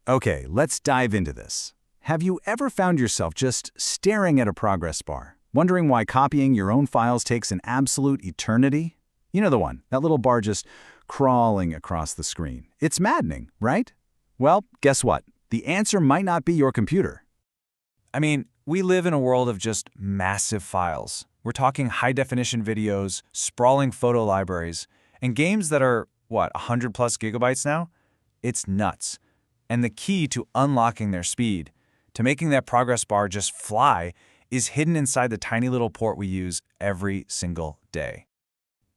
Okay, let's dive into this. Have you ever found yourself just staring at a progress bar, wondering why copying your own files takes an absolute eternity? You know the one, that little bar just crawling across the screen. It's maddening, right? Well, guess what? The answer might not be your computer. I mean, we live in a world of just massive files. We're talking high-definition videos, sprawling photo libraries, and games that are, 100 plus gigabytes now? It's nuts. And the key to unlocking their speed, to making that progress bar just fly, is hidden inside the tiny little port we use every single day.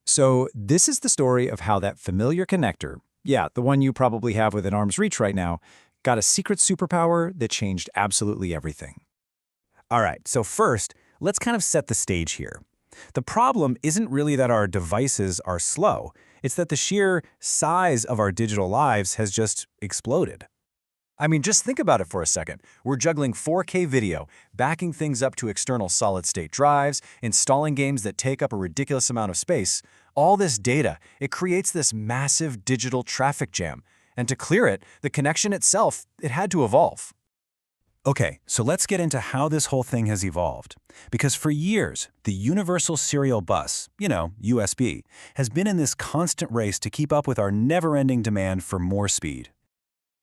So this is the story of how that familiar connector, yeah, the one you probably have within arm's reach right now, got a secret superpower that changed absolutely everything. All right, so first, let's kind of set the stage here. The problem isn't really that our devices are slow. It's that the sheer size of our digital lives has just exploded. I mean, just think about it for a second. We're juggling 4K video, backing things up to external solid-state drives, installing games that take up a ridiculous amount of space. All this data, it creates this massive digital traffic jam. And to clear it, the connection itself, it had to evolve. Okay, so let's get into how this whole thing has evolved. Because for years, the Universal Serial Bus, USB, has been in this constant race to keep up with our never-ending demand for more speed.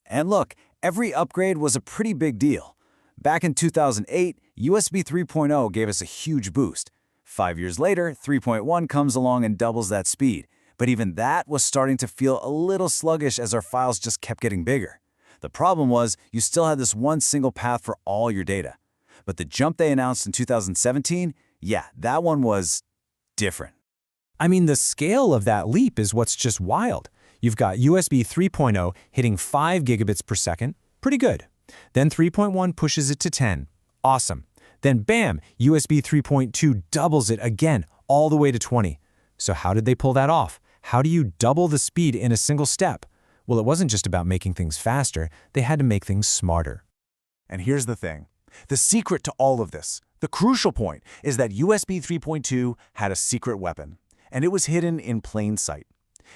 And look, every upgrade was a pretty big deal. Back in 2008, USB 3.0 gave us a huge boost. 5 years later, 3.1 comes along and doubles that speed. But even that was starting to feel a little sluggish as our files just kept getting bigger. The problem was you still had this one single path for all your data. But the jump they announced in 2017, yeah, that one was different. I mean, the scale of that leap is what's just wild. You've got USB 3.0 hitting 5 gigabits per second, pretty good. Then 3.1 pushes it to 10, awesome. Then bam, USB 3.2 doubles it again, all the way to 20. So how did they pull that off? How do you double the speed in a single step? Well, it wasn't just about making things faster, they had to make things smarter. And here's the thing. The secret to all of this, the crucial point, is that USB 3.2 had a secret weapon, and it was hidden in plain sight.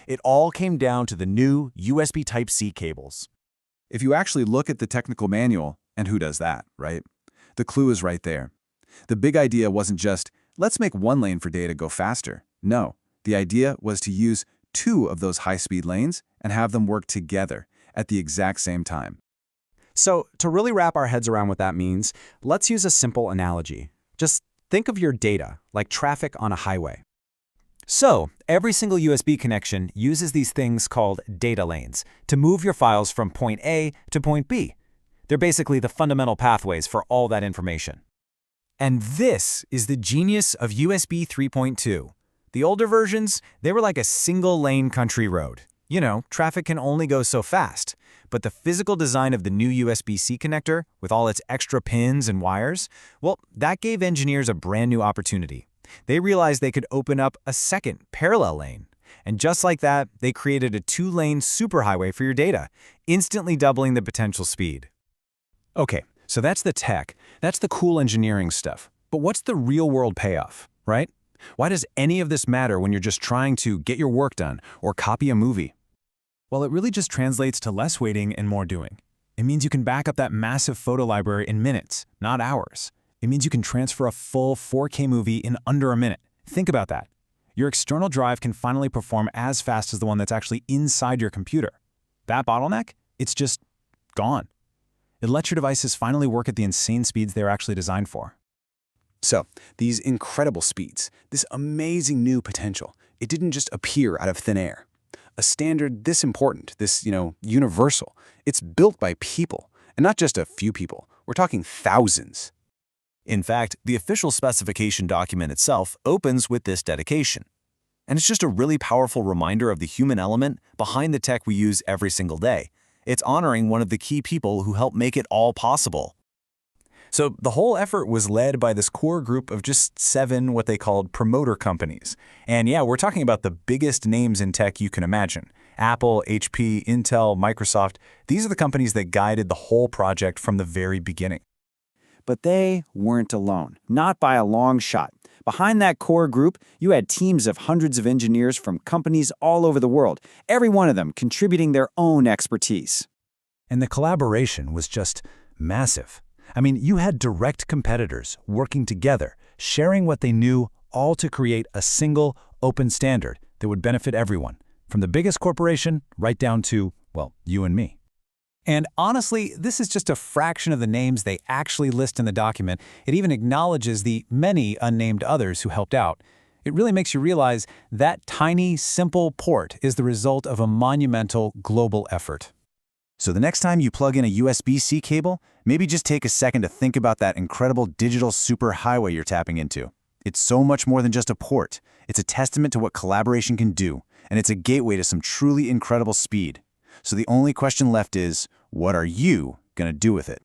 It all came down to the new USB Type-C cables. If you actually look at the technical manual, and who does that, right? The clue is right there. The big idea wasn't just, let's make one lane for data go faster. No, the idea was to use 2 of those high-speed lanes and have them work together at the exact same time. So to really wrap our heads around what that means, let's use a simple analogy. Just think of your data like traffic on a highway. So every single USB connection uses these things called data lanes to move your files from point A to point B. They're basically the fundamental pathways for all that information. And this is the genius of USB 3.2. The older versions, they were like a single-lane country road. Traffic can only go so fast. But the physical design of the new USB-C connector, with all its extra pins and wires, well, that gave engineers a brand new opportunity. They realized they could open up a second, parallel lane. And just like that, they created a 2-lane superhighway for your data, instantly doubling the potential speed. Okay, so that's the tech. That's the cool engineering stuff. But what's the real-world payoff, right? Why does any of this matter when you're just trying to get your work done or copy a movie? Well, it really just translates to less waiting and more doing. It means you can back up that massive photo library in minutes, not hours. It means you can transfer a full 4K movie in under a minute. Think about that. Your external drive can finally perform as fast as the one that's actually inside your computer. That bottleneck, it's just gone. It lets your devices finally work at the insane speeds they're actually designed for. So, these incredible speeds, this amazing new potential, it didn't just appear out of thin air. A standard this important, this, universal, it's built by people, and not just a few people. We're talking thousands. In fact, the official specification document itself opens with this dedication. And it's just a really powerful reminder of the human element behind the tech we use every single day. It's honoring one of the key people who helped make it all possible. So the whole effort was led by this core group of just 7 what they called promoter companies. And yeah, we're talking about the biggest names in tech you can imagine. Apple, HP, Intel, Microsoft, these are the companies that guided the whole project from the very beginning. But they weren't alone, not by a long shot. Behind that core group, you had teams of hundreds of engineers from companies all over the world, every one of them contributing their own expertise. And the collaboration was just massive. I mean, you had direct competitors working together, sharing what they knew, all to create a single, open standard that would benefit everyone, from the biggest corporation right down to, well, you and me. And honestly, this is just a fraction of the names they actually list in the document. It even acknowledges the many unnamed others who helped out. It really makes you realize that tiny, simple port is the result of a monumental global effort. So the next time you plug in a USB-C cable, maybe just take a second to think about that incredible digital superhighway you're tapping into. It's so much more than just a port. It's a testament to what collaboration can do, and it's a gateway to some truly incredible speed. So the only question left is, what are you going to do with it?